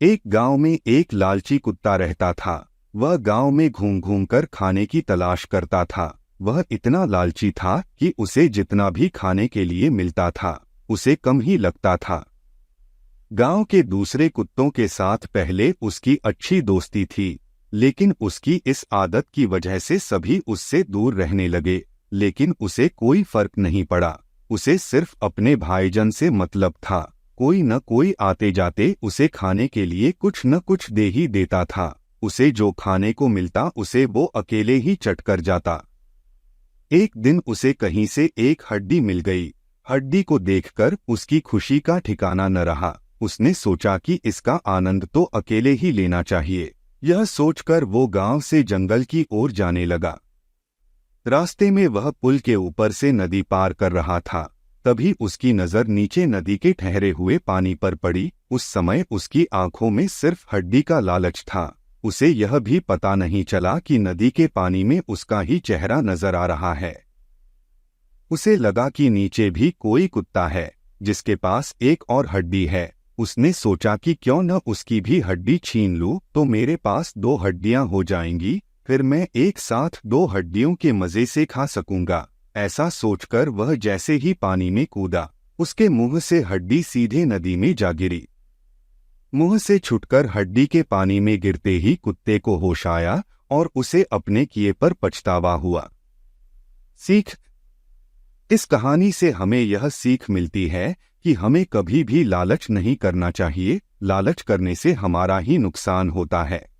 एक गांव में एक लालची कुत्ता रहता था। वह गांव में घूम घूम कर खाने की तलाश करता था। वह इतना लालची था कि उसे जितना भी खाने के लिए मिलता था उसे कम ही लगता था। गांव के दूसरे कुत्तों के साथ पहले उसकी अच्छी दोस्ती थी, लेकिन उसकी इस आदत की वजह से सभी उससे दूर रहने लगे। लेकिन उसे कोई फर्क नहीं पड़ा। उसे सिर्फ अपने भाईजान से मतलब था। कोई न कोई आते जाते उसे खाने के लिए कुछ न कुछ दे ही देता था। उसे जो खाने को मिलता उसे वो अकेले ही चट कर जाता। एक दिन उसे कहीं से एक हड्डी मिल गई। हड्डी को देखकर उसकी खुशी का ठिकाना न रहा। उसने सोचा कि इसका आनंद तो अकेले ही लेना चाहिए। यह सोचकर वो गांव से जंगल की ओर जाने लगा। रास्ते में वह पुल के ऊपर से नदी पार कर रहा था। तभी उसकी नज़र नीचे नदी के ठहरे हुए पानी पर पड़ी। उस समय उसकी आंखों में सिर्फ हड्डी का लालच था। उसे यह भी पता नहीं चला कि नदी के पानी में उसका ही चेहरा नजर आ रहा है। उसे लगा कि नीचे भी कोई कुत्ता है जिसके पास एक और हड्डी है। उसने सोचा कि क्यों न उसकी भी हड्डी छीन लूं, तो मेरे पास दो हड्डियां हो जाएंगी। फिर मैं एक साथ दो हड्डियों के मजे से खा सकूंगा। ऐसा सोचकर वह जैसे ही पानी में कूदा, उसके मुंह से हड्डी सीधे नदी में जा गिरी। मुंह से छुटकर हड्डी के पानी में गिरते ही कुत्ते को होश आया और उसे अपने किए पर पछतावा हुआ। सीख। इस कहानी से हमें यह सीख मिलती है कि हमें कभी भी लालच नहीं करना चाहिए। लालच करने से हमारा ही नुकसान होता है।